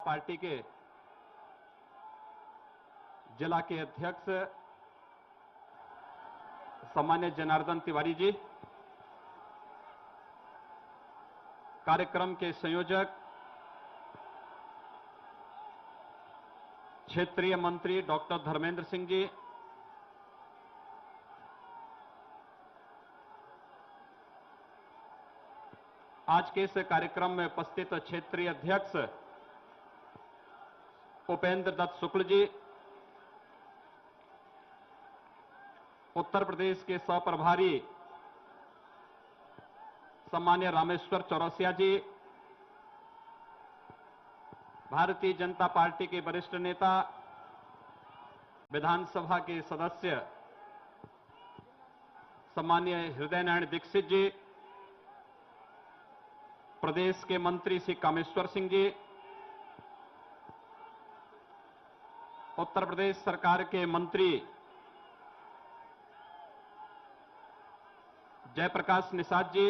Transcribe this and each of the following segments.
Party के जिला के अध्यक्ष सम्मान्य जनार्दन तिवारी जी, कार्यक्रम के संयोजक क्षेत्रीय मंत्री डॉक्टर धर्मेंद्र सिंह जी, आज के इस कार्यक्रम में उपस्थित क्षेत्रीय अध्यक्ष उपेंद्र दत्त शुक्ल जी, उत्तर प्रदेश के सह-प्रभारी सम्मान्य रामेश्वर चौरसिया जी, भारतीय जनता पार्टी के वरिष्ठ नेता, विधानसभा के सदस्य सम्मान्य हृदय नारायण दीक्षित जी, प्रदेश के मंत्री श्री कामेश्वर सिंह जी, उत्तर प्रदेश सरकार के मंत्री जयप्रकाश निषाद जी,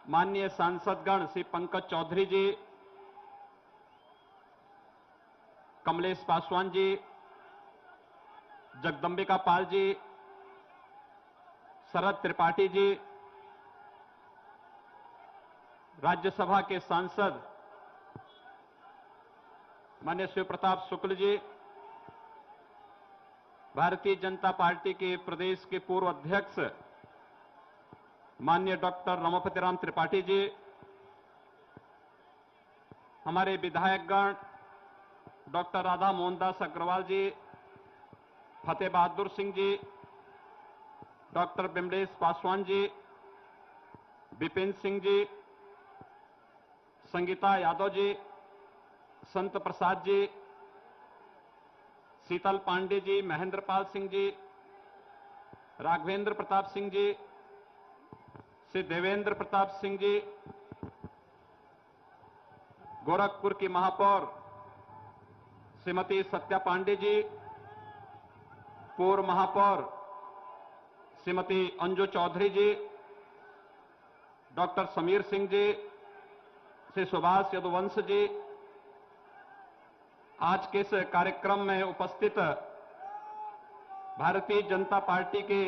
माननीय सांसदगण श्री पंकज चौधरी जी, कमलेश पासवान जी, जगदंबिका पाल जी, शरद त्रिपाठी जी, राज्यसभा के सांसद माननीय शिव प्रताप शुक्ल जी, भारतीय जनता पार्टी के प्रदेश के पूर्व अध्यक्ष माननीय डॉक्टर रमापति राम त्रिपाठी जी, हमारे विधायकगण डॉक्टर राधा मोहनदास अग्रवाल जी, फतेह बहादुर सिंह जी, डॉक्टर बिमलेश पासवान जी, विपिन सिंह जी, संगीता यादव जी, संत प्रसाद जी, शीतल पांडे जी, महेंद्र पाल सिंह जी, राघवेंद्र प्रताप सिंह जी, श्री देवेंद्र प्रताप सिंह जी, गोरखपुर की महापौर श्रीमती सत्या पांडे जी, पूर्व महापौर श्रीमती अंजू चौधरी जी, डॉक्टर समीर सिंह जी, श्री सुभाष यदुवंश जी, आज के इस कार्यक्रम में उपस्थित भारतीय जनता पार्टी के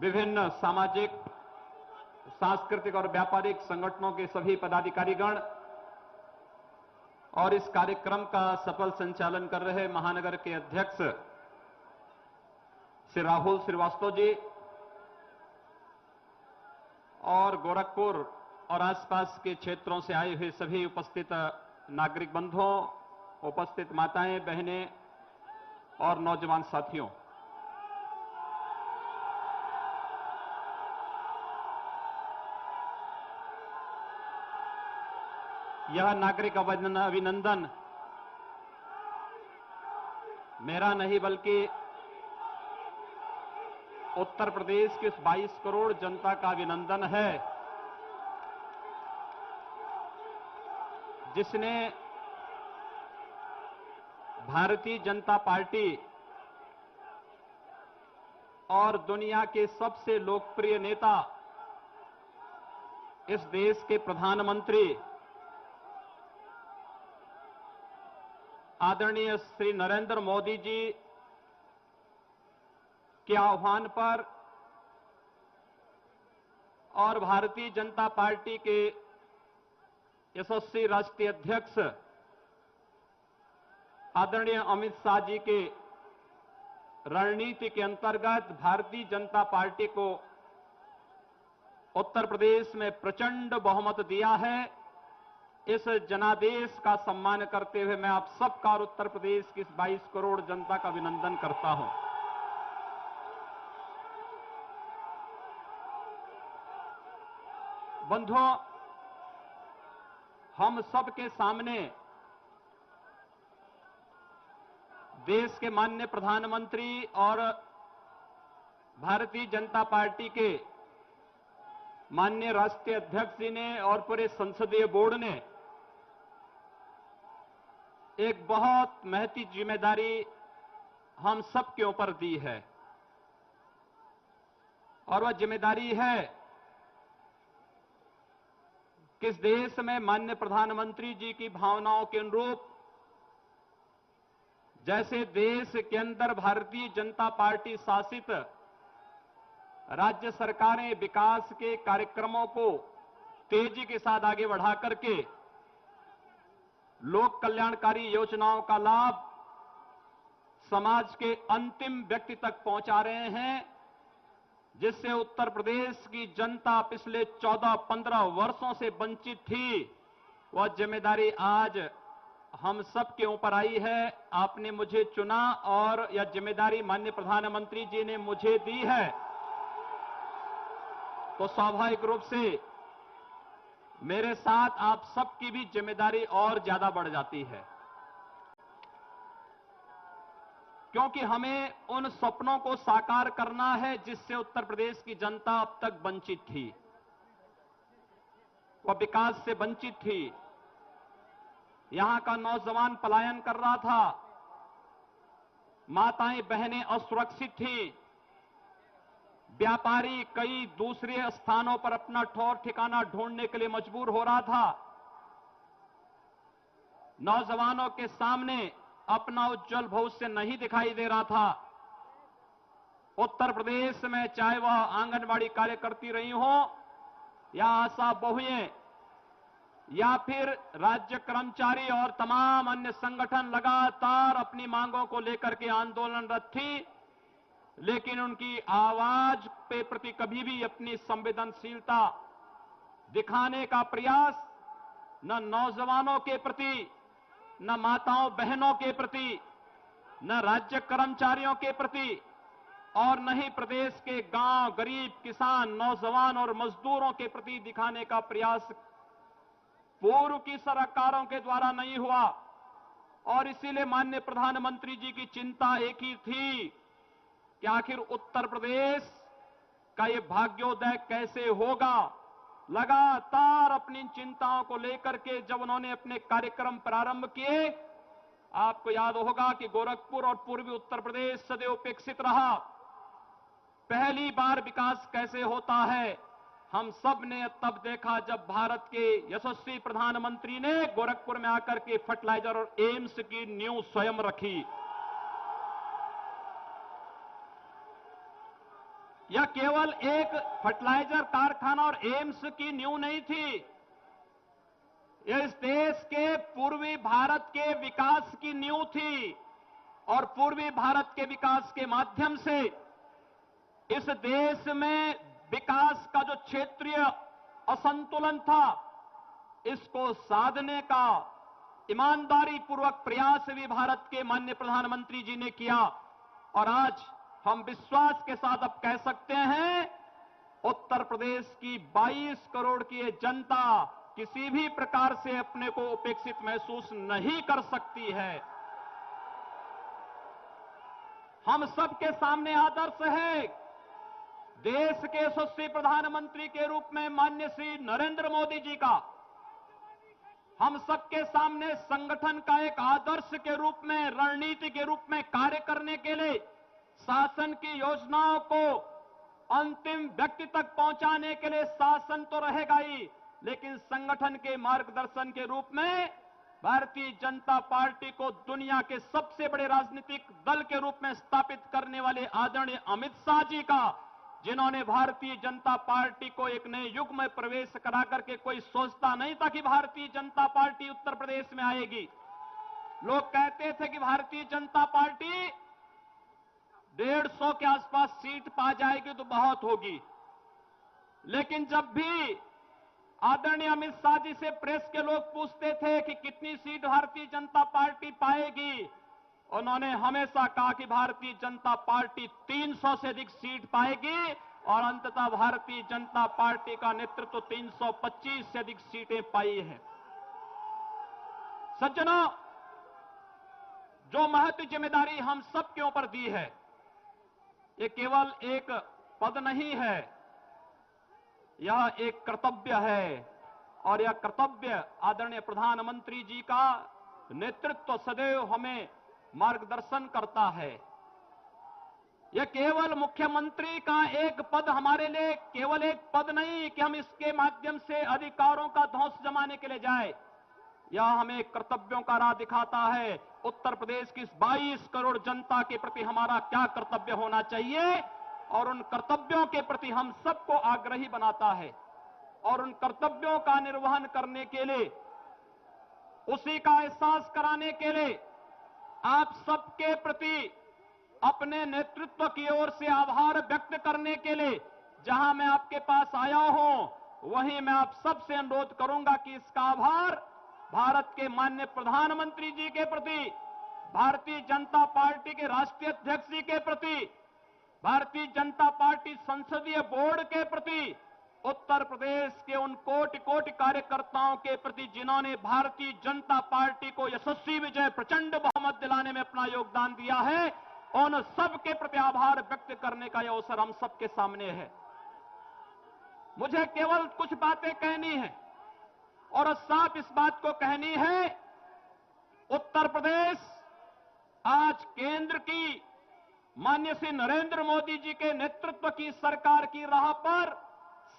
विभिन्न सामाजिक, सांस्कृतिक और व्यापारिक संगठनों के सभी पदाधिकारीगण और इस कार्यक्रम का सफल संचालन कर रहे महानगर के अध्यक्ष श्री राहुल श्रीवास्तव जी और गोरखपुर और आसपास के क्षेत्रों से आए हुए सभी उपस्थित नागरिक बंधुओं, उपस्थित माताएं, बहनें और नौजवान साथियों, यह नागरिक अभिनंदन मेरा नहीं बल्कि उत्तर प्रदेश के 22 करोड़ जनता का अभिनंदन है, जिसने भारतीय जनता पार्टी और दुनिया के सबसे लोकप्रिय नेता, इस देश के प्रधानमंत्री आदरणीय श्री नरेंद्र मोदी जी के आह्वान पर और भारतीय जनता पार्टी के यशस्वी राष्ट्रीय अध्यक्ष आदरणीय अमित शाह जी के रणनीति के अंतर्गत भारतीय जनता पार्टी को उत्तर प्रदेश में प्रचंड बहुमत दिया है। इस जनादेश का सम्मान करते हुए मैं आप सबका और उत्तर प्रदेश की इस 22 करोड़ जनता का अभिनंदन करता हूं। बंधुओं, हम सबके सामने देश के माननीय प्रधानमंत्री और भारतीय जनता पार्टी के माननीय राष्ट्रीय अध्यक्ष जी ने और पूरे संसदीय बोर्ड ने एक बहुत महती जिम्मेदारी हम सबके ऊपर दी है, और वह जिम्मेदारी है किस देश में माननीय प्रधानमंत्री जी की भावनाओं के अनुरूप जैसे देश के अंदर भारतीय जनता पार्टी शासित राज्य सरकारें विकास के कार्यक्रमों को तेजी के साथ आगे बढ़ा करके लोक कल्याणकारी योजनाओं का लाभ समाज के अंतिम व्यक्ति तक पहुंचा रहे हैं, जिससे उत्तर प्रदेश की जनता पिछले 14-15 वर्षों से वंचित थी, वह जिम्मेदारी आज हम सब के ऊपर आई है। आपने मुझे चुना और यह जिम्मेदारी माननीय प्रधानमंत्री जी ने मुझे दी है, तो स्वाभाविक रूप से मेरे साथ आप सबकी भी जिम्मेदारी और ज्यादा बढ़ जाती है, क्योंकि हमें उन सपनों को साकार करना है जिससे उत्तर प्रदेश की जनता अब तक वंचित थी, वह विकास से वंचित थी। यहां का नौजवान पलायन कर रहा था, माताएं बहनें असुरक्षित थीं, व्यापारी कई दूसरे स्थानों पर अपना ठौर ठिकाना ढूंढने के लिए मजबूर हो रहा था। नौजवानों के सामने अपना उज्जवल भविष्य नहीं दिखाई दे रहा था। उत्तर प्रदेश में चाहे वह आंगनबाड़ी कार्यकर्ती रही हो या आशा बहुएं या फिर राज्य कर्मचारी और तमाम अन्य संगठन लगातार अपनी मांगों को लेकर के आंदोलनरत थी, लेकिन उनकी आवाज पे प्रति कभी भी अपनी संवेदनशीलता दिखाने का प्रयास न नौजवानों के प्रति, न माताओं बहनों के प्रति, न राज्य कर्मचारियों के प्रति और न ही प्रदेश के गांव, गरीब, किसान, नौजवान और मजदूरों के प्रति दिखाने का प्रयास पूर्व की सरकारों के द्वारा नहीं हुआ। और इसीलिए माननीय प्रधानमंत्री जी की चिंता एक ही थी कि आखिर उत्तर प्रदेश का ये भाग्योदय कैसे होगा। लगातार अपनी चिंताओं को लेकर के जब उन्होंने अपने कार्यक्रम प्रारंभ किए, आपको याद होगा कि गोरखपुर और पूर्वी उत्तर प्रदेश सदैव उपेक्षित रहा। पहली बार विकास कैसे होता है हम सब ने तब देखा जब भारत के यशस्वी प्रधानमंत्री ने गोरखपुर में आकर के फर्टिलाइजर और एम्स की नींव स्वयं रखी। यह केवल एक फर्टिलाइजर कारखाना और एम्स की नींव नहीं थी, यह इस देश के पूर्वी भारत के विकास की नींव थी। और पूर्वी भारत के विकास के माध्यम से इस देश में विकास का जो क्षेत्रीय असंतुलन था, इसको साधने का ईमानदारी पूर्वक प्रयास भी भारत के माननीय प्रधानमंत्री जी ने किया। और आज हम विश्वास के साथ अब कह सकते हैं, उत्तर प्रदेश की 22 करोड़ की ये जनता किसी भी प्रकार से अपने को उपेक्षित महसूस नहीं कर सकती है। हम सबके सामने आदर्श है देश के यशस्वी प्रधानमंत्री के रूप में माननीय श्री नरेंद्र मोदी जी का। हम सबके सामने संगठन का एक आदर्श के रूप में, रणनीति के रूप में कार्य करने के लिए शासन की योजनाओं को अंतिम व्यक्ति तक पहुंचाने के लिए शासन तो रहेगा ही, लेकिन संगठन के मार्गदर्शन के रूप में भारतीय जनता पार्टी को दुनिया के सबसे बड़े राजनीतिक दल के रूप में स्थापित करने वाले आदरणीय अमित शाह जी का, जिन्होंने भारतीय जनता पार्टी को एक नए युग में प्रवेश करा करके, कोई सोचता नहीं था कि भारतीय जनता पार्टी उत्तर प्रदेश में आएगी। लोग कहते थे कि भारतीय जनता पार्टी 150 के आसपास सीट पा जाएगी तो बहुत होगी, लेकिन जब भी आदरणीय अमित शाह जी से प्रेस के लोग पूछते थे कि कितनी सीट भारतीय जनता पार्टी पाएगी, उन्होंने हमेशा कहा कि भारतीय जनता पार्टी 300 से अधिक सीट पाएगी और अंततः भारतीय जनता पार्टी का नेतृत्व 325 से अधिक सीटें पाई है। सज्जनों, जो महत्व जिम्मेदारी हम सब के ऊपर दी है, ये केवल एक पद नहीं है, यह एक कर्तव्य है। और यह कर्तव्य आदरणीय प्रधानमंत्री जी का नेतृत्व सदैव हमें मार्गदर्शन करता है। यह केवल मुख्यमंत्री का एक पद हमारे लिए केवल एक पद नहीं कि हम इसके माध्यम से अधिकारों का ध्वंस जमाने के लिए जाए। यह हमें कर्तव्यों का राह दिखाता है। उत्तर प्रदेश की इस 22 करोड़ जनता के प्रति हमारा क्या कर्तव्य होना चाहिए और उन कर्तव्यों के प्रति हम सबको आग्रही बनाता है। और उन कर्तव्यों का निर्वहन करने के लिए, उसी का एहसास कराने के लिए आप सबके प्रति अपने नेतृत्व की ओर से आभार व्यक्त करने के लिए जहां मैं आपके पास आया हूं, वहीं मैं आप सबसे अनुरोध करूंगा कि इसका आभार भारत के माननीय प्रधानमंत्री जी के प्रति, भारतीय जनता पार्टी के राष्ट्रीय अध्यक्ष जी के प्रति, भारतीय जनता पार्टी संसदीय बोर्ड के प्रति, उत्तर प्रदेश के उन कोटि कोटि कार्यकर्ताओं के प्रति जिन्होंने भारतीय जनता पार्टी को यशस्वी विजय प्रचंड बहुमत दिलाने में अपना योगदान दिया है, उन सबके प्रति आभार व्यक्त करने का यह अवसर हम सबके सामने है। मुझे केवल कुछ बातें कहनी है और साफ इस बात को कहनी है, उत्तर प्रदेश आज केंद्र की माननीय श्री नरेंद्र मोदी जी के नेतृत्व की सरकार की राह पर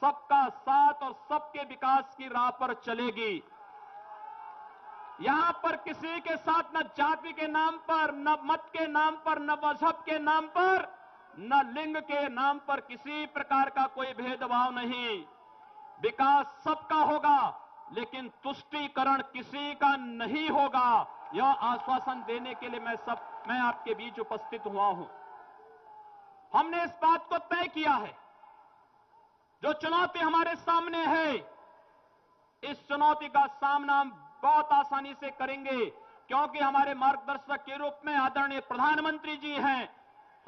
सबका साथ और सबके विकास की राह पर चलेगी। यहां पर किसी के साथ न जाति के नाम पर, न मत के नाम पर, न मजहब के नाम पर, न लिंग के नाम पर किसी प्रकार का कोई भेदभाव नहीं। विकास सबका होगा, लेकिन तुष्टीकरण किसी का नहीं होगा। यह आश्वासन देने के लिए मैं आपके बीच उपस्थित हुआ हूं। हमने इस बात को तय किया है, जो चुनौती हमारे सामने है, इस चुनौती का सामना हम बहुत आसानी से करेंगे, क्योंकि हमारे मार्गदर्शक के रूप में आदरणीय प्रधानमंत्री जी हैं।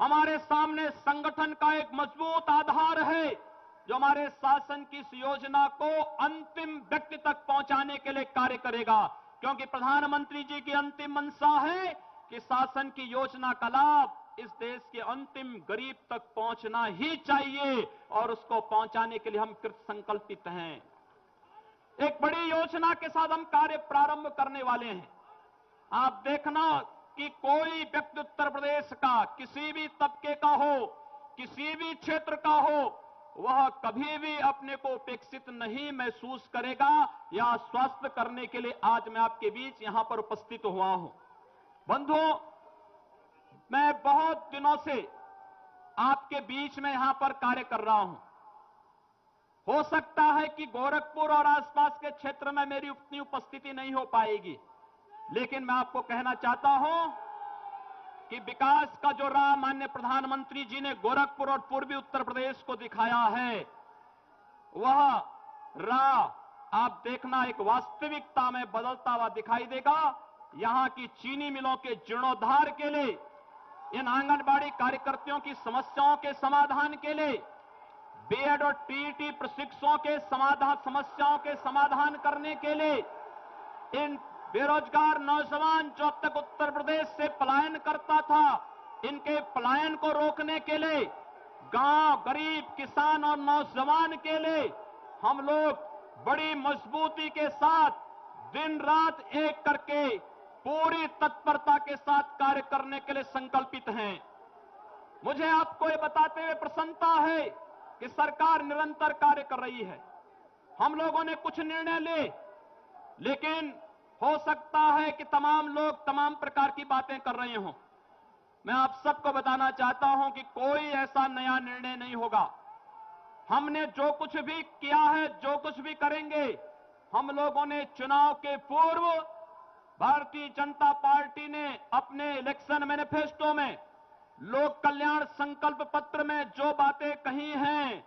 हमारे सामने संगठन का एक मजबूत आधार है, जो हमारे शासन की इस योजना को अंतिम व्यक्ति तक पहुंचाने के लिए कार्य करेगा, क्योंकि प्रधानमंत्री जी की अंतिम मंशा है कि शासन की योजना का लाभ इस देश के अंतिम गरीब तक पहुंचना ही चाहिए और उसको पहुंचाने के लिए हम कृत संकल्पित हैं। एक बड़ी योजना के साथ हम कार्य प्रारंभ करने वाले हैं। आप देखना कि कोई व्यक्ति उत्तर प्रदेश का किसी भी तबके का हो, किसी भी क्षेत्र का हो, वह कभी भी अपने को उपेक्षित नहीं महसूस करेगा। या आश्वस्त करने के लिए आज मैं आपके बीच यहां पर उपस्थित हुआ हूं। बंधुओं, मैं बहुत दिनों से आपके बीच में यहां पर कार्य कर रहा हूं। हो सकता है कि गोरखपुर और आसपास के क्षेत्र में मेरी उतनी उपस्थिति नहीं हो पाएगी, लेकिन मैं आपको कहना चाहता हूं कि विकास का जो राह माननीय प्रधानमंत्री जी ने गोरखपुर और पूर्वी उत्तर प्रदेश को दिखाया है, वह राह आप देखना एक वास्तविकता में बदलता हुआ दिखाई देगा। यहां की चीनी मिलों के जीर्णोद्धार के लिए, इन आंगनबाड़ी कार्यकर्तियों की समस्याओं के समाधान के लिए, बीएड और टीईटी प्रशिक्षुओं के समस्याओं के समाधान करने के लिए, इन बेरोजगार नौजवान जो अब तक उत्तर प्रदेश से पलायन करता था, इनके पलायन को रोकने के लिए, गांव, गरीब, किसान और नौजवान के लिए हम लोग बड़ी मजबूती के साथ दिन रात एक करके पूरी तत्परता के साथ कार्य करने के लिए संकल्पित हैं। मुझे आपको ये बताते हुए प्रसन्नता है कि सरकार निरंतर कार्य कर रही है। हम लोगों ने कुछ निर्णय ले, लेकिन हो सकता है कि तमाम लोग तमाम प्रकार की बातें कर रहे हों। मैं आप सबको बताना चाहता हूं कि कोई ऐसा नया निर्णय नहीं होगा। हमने जो कुछ भी किया है, जो कुछ भी करेंगे, हम लोगों ने चुनाव के पूर्व भारतीय जनता पार्टी ने अपने इलेक्शन मैनिफेस्टो में, लोक कल्याण संकल्प पत्र में जो बातें कही हैं,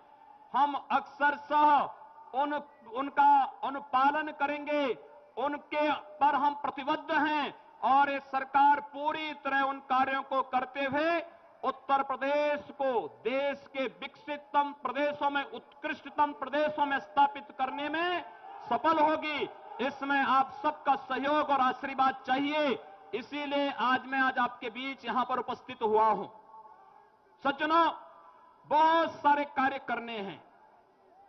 हम अक्सरशः उनका अनुपालन करेंगे, उनके पर हम प्रतिबद्ध हैं और ये सरकार पूरी तरह उन कार्यों को करते हुए उत्तर प्रदेश को देश के विकसिततम प्रदेशों में, उत्कृष्टतम प्रदेशों में स्थापित करने में सफल होगी। इसमें आप सबका सहयोग और आशीर्वाद चाहिए। इसीलिए आज आपके बीच यहां पर उपस्थित हुआ हूं। सज्जनों, बहुत सारे कार्य करने हैं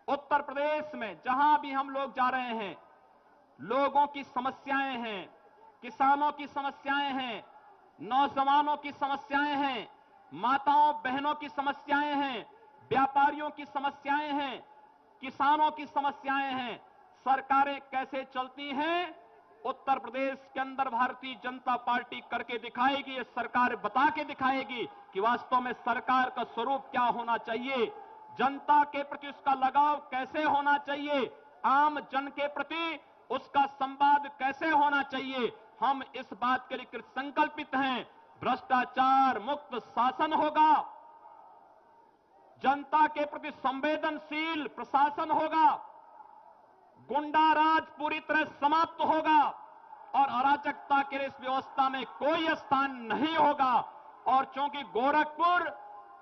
उत्तर प्रदेश में। जहां भी हम लोग जा रहे हैं, लोगों की समस्याएं हैं, किसानों की समस्याएं हैं, नौजवानों की समस्याएं हैं, माताओं बहनों की समस्याएं हैं, व्यापारियों की समस्याएं हैं, किसानों की समस्याएं हैं। सरकारें कैसे चलती हैं, उत्तर प्रदेश के अंदर भारतीय जनता पार्टी करके दिखाएगी। ये सरकार बता के दिखाएगी कि वास्तव में सरकार का स्वरूप क्या होना चाहिए, जनता के प्रति उसका लगाव कैसे होना चाहिए, आम जन के प्रति उसका संवाद कैसे होना चाहिए। हम इस बात के लिए संकल्पित हैं। भ्रष्टाचार मुक्त शासन होगा, जनता के प्रति संवेदनशील प्रशासन होगा, गुंडा राज पूरी तरह समाप्त होगा और अराजकता के इस व्यवस्था में कोई स्थान नहीं होगा। और चूंकि गोरखपुर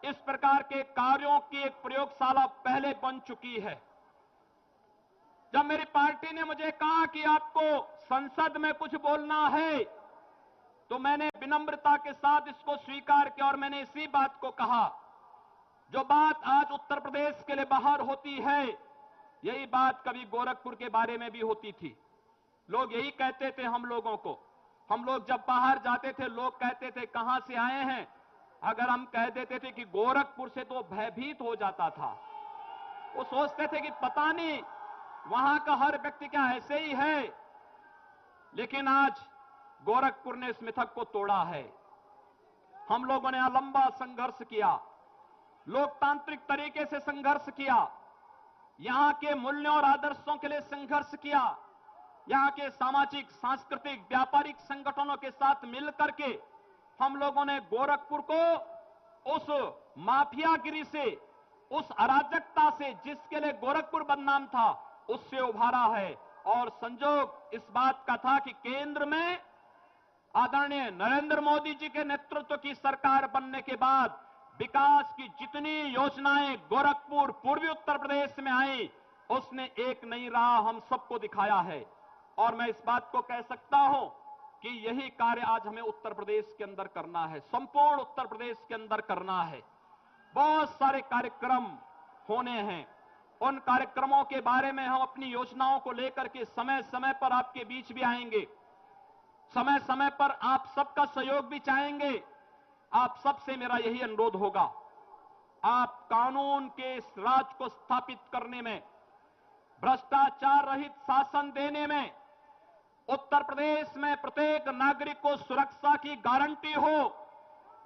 इस प्रकार के कार्यों की एक प्रयोगशाला पहले बन चुकी है, जब मेरी पार्टी ने मुझे कहा कि आपको संसद में कुछ बोलना है, तो मैंने विनम्रता के साथ इसको स्वीकार किया और मैंने इसी बात को कहा। जो बात आज उत्तर प्रदेश के लिए बाहर होती है, यही बात कभी गोरखपुर के बारे में भी होती थी। लोग यही कहते थे हम लोगों को, हम लोग जब बाहर जाते थे लोग कहते थे कहां से आए हैं। अगर हम कह देते थे कि गोरखपुर से, तो भयभीत हो जाता था। वो सोचते थे कि पता नहीं वहां का हर व्यक्ति क्या ऐसे ही है। लेकिन आज गोरखपुर ने इस मिथक को तोड़ा है। हम लोगों ने यहां लंबा संघर्ष किया, लोकतांत्रिक तरीके से संघर्ष किया, यहां के मूल्यों और आदर्शों के लिए संघर्ष किया, यहां के सामाजिक सांस्कृतिक व्यापारिक संगठनों के साथ मिलकर के हम लोगों ने गोरखपुर को उस माफियागिरी से, उस अराजकता से जिसके लिए गोरखपुर बदनाम था, उससे उभारा है। और संजोग इस बात का था कि केंद्र में आदरणीय नरेंद्र मोदी जी के नेतृत्व की सरकार बनने के बाद विकास की जितनी योजनाएं गोरखपुर पूर्वी उत्तर प्रदेश में आई, उसने एक नई राह हम सबको दिखाया है। और मैं इस बात को कह सकता हूं कि यही कार्य आज हमें उत्तर प्रदेश के अंदर करना है, संपूर्ण उत्तर प्रदेश के अंदर करना है। बहुत सारे कार्यक्रम होने हैं, उन कार्यक्रमों के बारे में हम अपनी योजनाओं को लेकर के समय समय पर आपके बीच भी आएंगे, समय समय पर आप सबका सहयोग भी चाहेंगे। आप सबसे मेरा यही अनुरोध होगा, आप कानून के इस राज को स्थापित करने में, भ्रष्टाचार रहित शासन देने में, उत्तर प्रदेश में प्रत्येक नागरिक को सुरक्षा की गारंटी हो,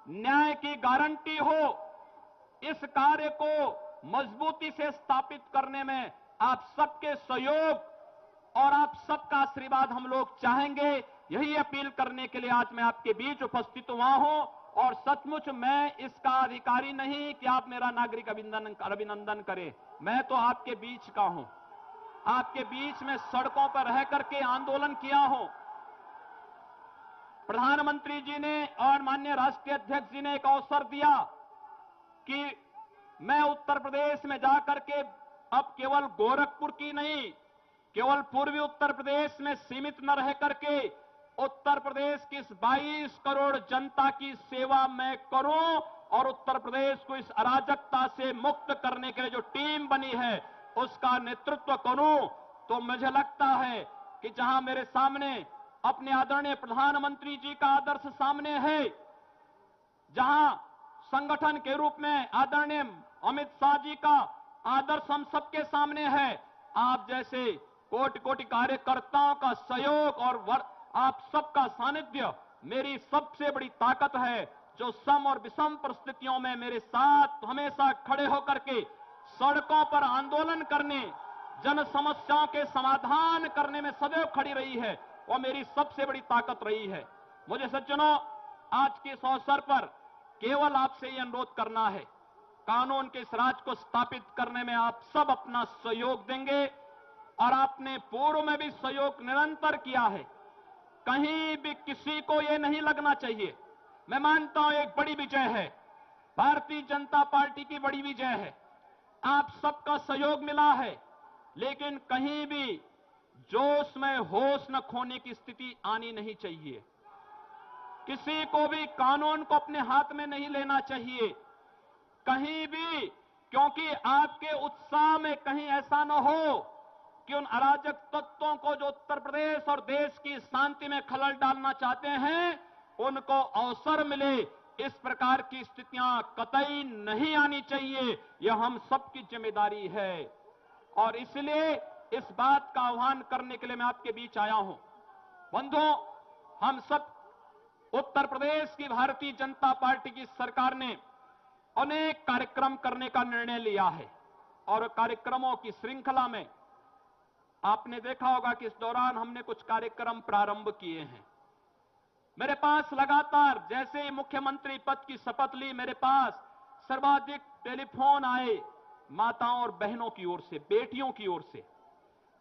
न्याय की गारंटी हो, इस कार्य को मजबूती से स्थापित करने में आप सबके सहयोग और आप सबका आशीर्वाद हम लोग चाहेंगे। यही अपील करने के लिए आज मैं आपके बीच उपस्थित हुआ हूं। और सचमुच मैं इसका अधिकारी नहीं कि आप मेरा नागरिक अभिनंदन करें। मैं तो आपके बीच का हूं, आपके बीच में सड़कों पर रह करके आंदोलन किया हूं। प्रधानमंत्री जी ने और माननीय राष्ट्रीय अध्यक्ष जी ने एक अवसर दिया कि मैं उत्तर प्रदेश में जाकर के अब केवल गोरखपुर की नहीं, केवल पूर्वी उत्तर प्रदेश में सीमित न रह करके उत्तर प्रदेश की इस 22 करोड़ जनता की सेवा मैं करूं और उत्तर प्रदेश को इस अराजकता से मुक्त करने के लिए जो टीम बनी है उसका नेतृत्व करूं। तो मुझे लगता है कि जहां मेरे सामने अपने आदरणीय प्रधानमंत्री जी का आदर्श सामने है, जहां संगठन के रूप में आदरणीय अमित शाह जी का आदर्श हम सबके सामने है, आप जैसे कोटि कोटि कार्यकर्ताओं का सहयोग और आप सबका सानिध्य मेरी सबसे बड़ी ताकत है, जो सम और विषम परिस्थितियों में मेरे साथ हमेशा खड़े होकर के सड़कों पर आंदोलन करने, जन समस्याओं के समाधान करने में सदैव खड़ी रही है, वो मेरी सबसे बड़ी ताकत रही है। मुझे सज्जनों, आज के इस अवसर पर केवल आपसे ये अनुरोध करना है, कानून के इस राज को स्थापित करने में आप सब अपना सहयोग देंगे और आपने पूर्व में भी सहयोग निरंतर किया है। कहीं भी किसी को यह नहीं लगना चाहिए, मैं मानता हूं एक बड़ी विजय है, भारतीय जनता पार्टी की बड़ी विजय है, आप सबका सहयोग मिला है, लेकिन कहीं भी जोश में होश न खोने की स्थिति आनी नहीं चाहिए। किसी को भी कानून को अपने हाथ में नहीं लेना चाहिए कहीं भी, क्योंकि आपके उत्साह में कहीं ऐसा न हो कि उन अराजक तत्वों को जो उत्तर प्रदेश और देश की शांति में खलल डालना चाहते हैं, उनको अवसर मिले इस प्रकार की स्थितियां कतई नहीं आनी चाहिए। यह हम सबकी जिम्मेदारी है और इसलिए इस बात का आह्वान करने के लिए मैं आपके बीच आया हूं। बंधुओं, हम सब उत्तर प्रदेश की भारतीय जनता पार्टी की सरकार ने अनेक कार्यक्रम करने का निर्णय लिया है और कार्यक्रमों की श्रृंखला में आपने देखा होगा कि इस दौरान हमने कुछ कार्यक्रम प्रारंभ किए हैं। मेरे पास लगातार जैसे ही मुख्यमंत्री पद की शपथ ली, मेरे पास सर्वाधिक टेलीफोन आए माताओं और बहनों की ओर से, बेटियों की ओर से,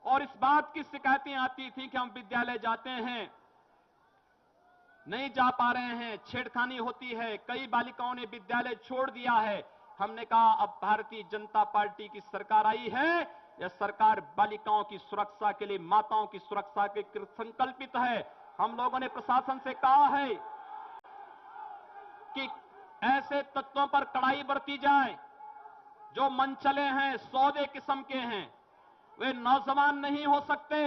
और इस बात की शिकायतें आती थी कि हम विद्यालय जाते हैं, नहीं जा पा रहे हैं, छेड़खानी होती है, कई बालिकाओं ने विद्यालय छोड़ दिया है। हमने कहा अब भारतीय जनता पार्टी की सरकार आई है, यह सरकार बालिकाओं की सुरक्षा के लिए, माताओं की सुरक्षा के लिए संकल्पित है। हम लोगों ने प्रशासन से कहा है कि ऐसे तत्वों पर कड़ाई बरती जाए जो मनचले हैं, सौदे किस्म के हैं। वे नौजवान नहीं हो सकते।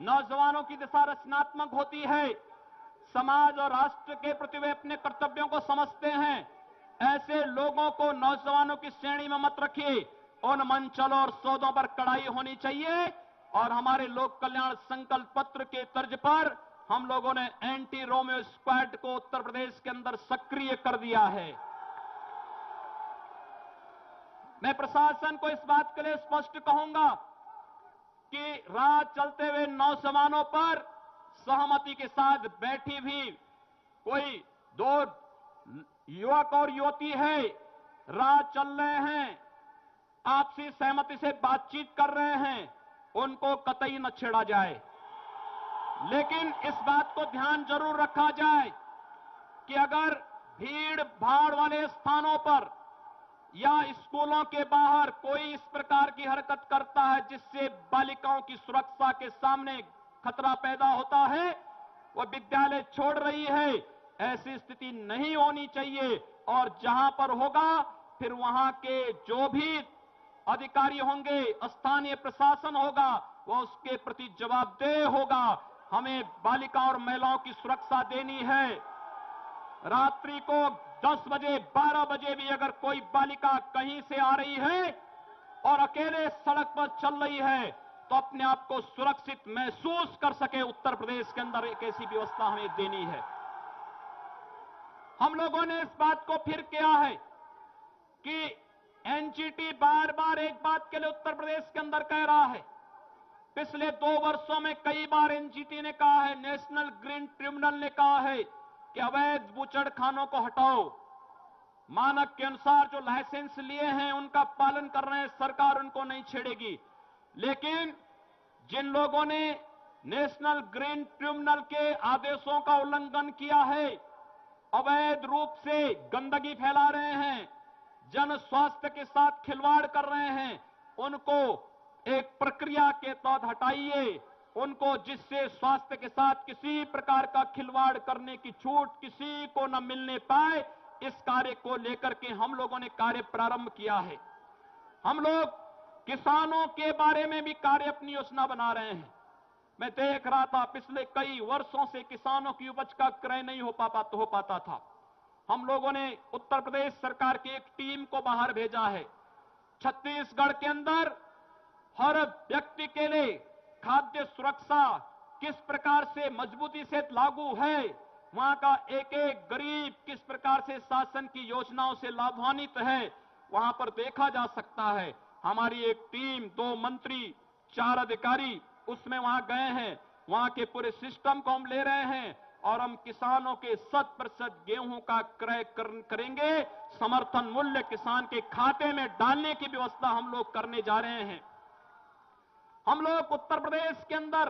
नौजवानों की दिशा रचनात्मक होती है, समाज और राष्ट्र के प्रति वे अपने कर्तव्यों को समझते हैं। ऐसे लोगों को नौजवानों की श्रेणी में मत रखिए। उन मनचलों और सौदों पर कड़ाई होनी चाहिए और हमारे लोक कल्याण संकल्प पत्र के तर्ज पर हम लोगों ने एंटी रोमियो स्क्वाड को उत्तर प्रदेश के अंदर सक्रिय कर दिया है। मैं प्रशासन को इस बात के लिए स्पष्ट कहूंगा कि राह चलते हुए नौजवानों पर सहमति के साथ बैठी भी कोई दो युवक और युवती है, राह चल रहे हैं, आपसी सहमति से बातचीत कर रहे हैं, उनको कतई न छेड़ा जाए। लेकिन इस बात को ध्यान जरूर रखा जाए कि अगर भीड़ भाड़ वाले स्थानों पर या स्कूलों के बाहर कोई इस प्रकार की हरकत करता है जिससे बालिकाओं की सुरक्षा के सामने खतरा पैदा होता है, वह विद्यालय छोड़ रही है, ऐसी स्थिति नहीं होनी चाहिए। और जहां पर होगा फिर वहां के जो भी अधिकारी होंगे, स्थानीय प्रशासन होगा, वह उसके प्रति जवाबदेह होगा। हमें बालिका और महिलाओं की सुरक्षा देनी है। रात्रि को 10 बजे 12 बजे भी अगर कोई बालिका कहीं से आ रही है और अकेले सड़क पर चल रही है तो अपने आप को सुरक्षित महसूस कर सके, उत्तर प्रदेश के अंदर एक ऐसी व्यवस्था हमें देनी है। हम लोगों ने इस बात को फिर किया है कि एनजीटी बार बार एक बात के लिए उत्तर प्रदेश के अंदर कह रहा है। पिछले 2 वर्षों में कई बार एनजीटी ने कहा है, नेशनल ग्रीन ट्रिब्यूनल ने कहा है कि अवैध बूचड़खानों को हटाओ, मानक के अनुसार जो लाइसेंस लिए हैं उनका पालन कर रहे हैं, सरकार उनको नहीं छेड़ेगी। लेकिन जिन लोगों ने नेशनल ग्रीन ट्रिब्यूनल के आदेशों का उल्लंघन किया है, अवैध रूप से गंदगी फैला रहे हैं, जन स्वास्थ्य के साथ खिलवाड़ कर रहे हैं, उनको एक प्रक्रिया के तहत हटाइए। उनको जिससे स्वास्थ्य के साथ किसी प्रकार का खिलवाड़ करने की छूट किसी को न मिलने पाए, इस कार्य को लेकर के हम लोगों ने कार्य प्रारंभ किया है। हम लोग किसानों के बारे में भी कार्य अपनी योजना बना रहे हैं। मैं देख रहा था पिछले कई वर्षों से किसानों की उपज का क्रय नहीं हो पाता था। हम लोगों ने उत्तर प्रदेश सरकार की एक टीम को बाहर भेजा है। छत्तीसगढ़ के अंदर हर व्यक्ति के लिए खाद्य सुरक्षा किस प्रकार से मजबूती से लागू है, वहां का एक एक गरीब किस प्रकार से शासन की योजनाओं से लाभान्वित है, वहां पर देखा जा सकता है। हमारी एक टीम, 2 मंत्री, 4 अधिकारी उसमें वहां गए हैं। वहां के पूरे सिस्टम को हम ले रहे हैं और हम किसानों के 100% गेहूं का क्रय करेंगे। समर्थन मूल्य किसान के खाते में डालने की व्यवस्था हम लोग करने जा रहे हैं। हम लोग उत्तर प्रदेश के अंदर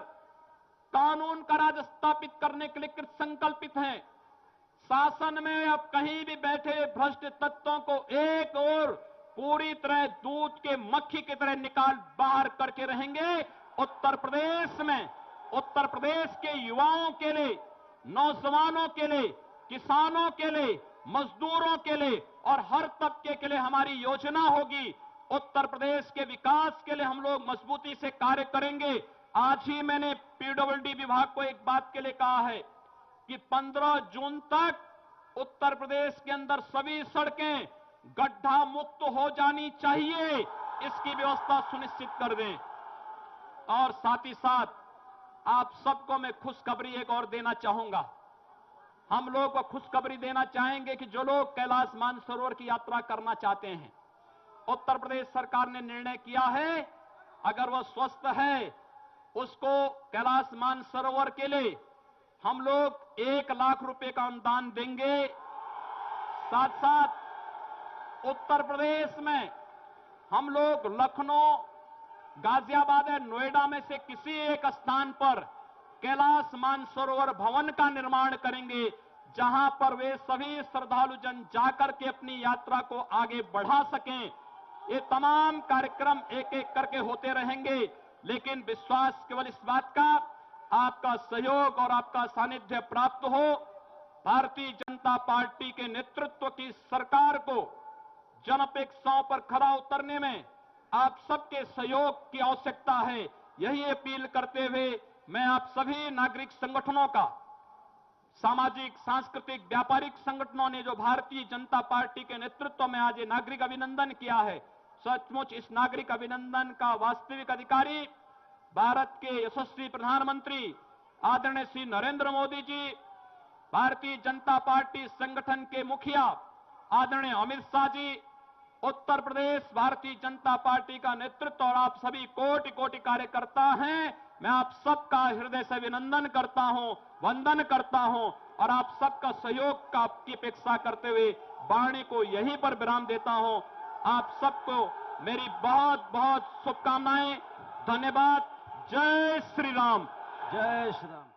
कानून का राज स्थापित करने के लिए कृत संकल्पित हैं। शासन में अब कहीं भी बैठे भ्रष्ट तत्वों को एक और पूरी तरह दूध के मक्खी की तरह निकाल बाहर करके रहेंगे। उत्तर प्रदेश में, उत्तर प्रदेश के युवाओं के लिए, नौजवानों के लिए, किसानों के लिए, मजदूरों के लिए और हर तबके के लिए हमारी योजना होगी। उत्तर प्रदेश के विकास के लिए हम लोग मजबूती से कार्य करेंगे। आज ही मैंने पीडब्ल्यूडी विभाग को एक बात के लिए कहा है कि 15 जून तक उत्तर प्रदेश के अंदर सभी सड़कें गड्ढा मुक्त हो जानी चाहिए, इसकी व्यवस्था सुनिश्चित कर दें। और साथ ही साथ आप सबको मैं खुशखबरी एक और देना चाहूंगा। हम लोग को खुशखबरी देना चाहेंगे कि जो लोग कैलाश मानसरोवर की यात्रा करना चाहते हैं, उत्तर प्रदेश सरकार ने निर्णय किया है, अगर वह स्वस्थ है उसको कैलाश मानसरोवर के लिए हम लोग 1 लाख रुपए का अनुदान देंगे। साथ साथ उत्तर प्रदेश में हम लोग लखनऊ, गाजियाबाद या नोएडा में से किसी एक स्थान पर कैलाश मानसरोवर भवन का निर्माण करेंगे, जहां पर वे सभी श्रद्धालु जन जाकर के अपनी यात्रा को आगे बढ़ा सकें। ये तमाम कार्यक्रम एक एक करके होते रहेंगे, लेकिन विश्वास केवल इस बात का आपका सहयोग और आपका सानिध्य प्राप्त हो। भारतीय जनता पार्टी के नेतृत्व की सरकार को जनअपेक्षाओं पर खरा उतरने में आप सबके सहयोग की आवश्यकता है। यही अपील करते हुए मैं आप सभी नागरिक संगठनों का, सामाजिक, सांस्कृतिक, व्यापारिक संगठनों ने जो भारतीय जनता पार्टी के नेतृत्व में आज ये नागरिक अभिनंदन किया है, सचमुच इस नागरिक अभिनंदन का वास्तविक अधिकारी भारत के यशस्वी प्रधानमंत्री आदरणीय श्री नरेंद्र मोदी जी, भारतीय जनता पार्टी संगठन के मुखिया आदरणीय अमित शाह जी, उत्तर प्रदेश भारतीय जनता पार्टी का नेतृत्व और आप सभी कोटि कोटि कार्यकर्ता हैं। मैं आप सबका हृदय से अभिनंदन करता हूं, वंदन करता हूं और आप सबका सहयोग की अपेक्षा करते हुए वाणी को यहीं पर विराम देता हूं। आप सबको मेरी बहुत बहुत शुभकामनाएं। धन्यवाद। जय श्री राम। जय श्री राम।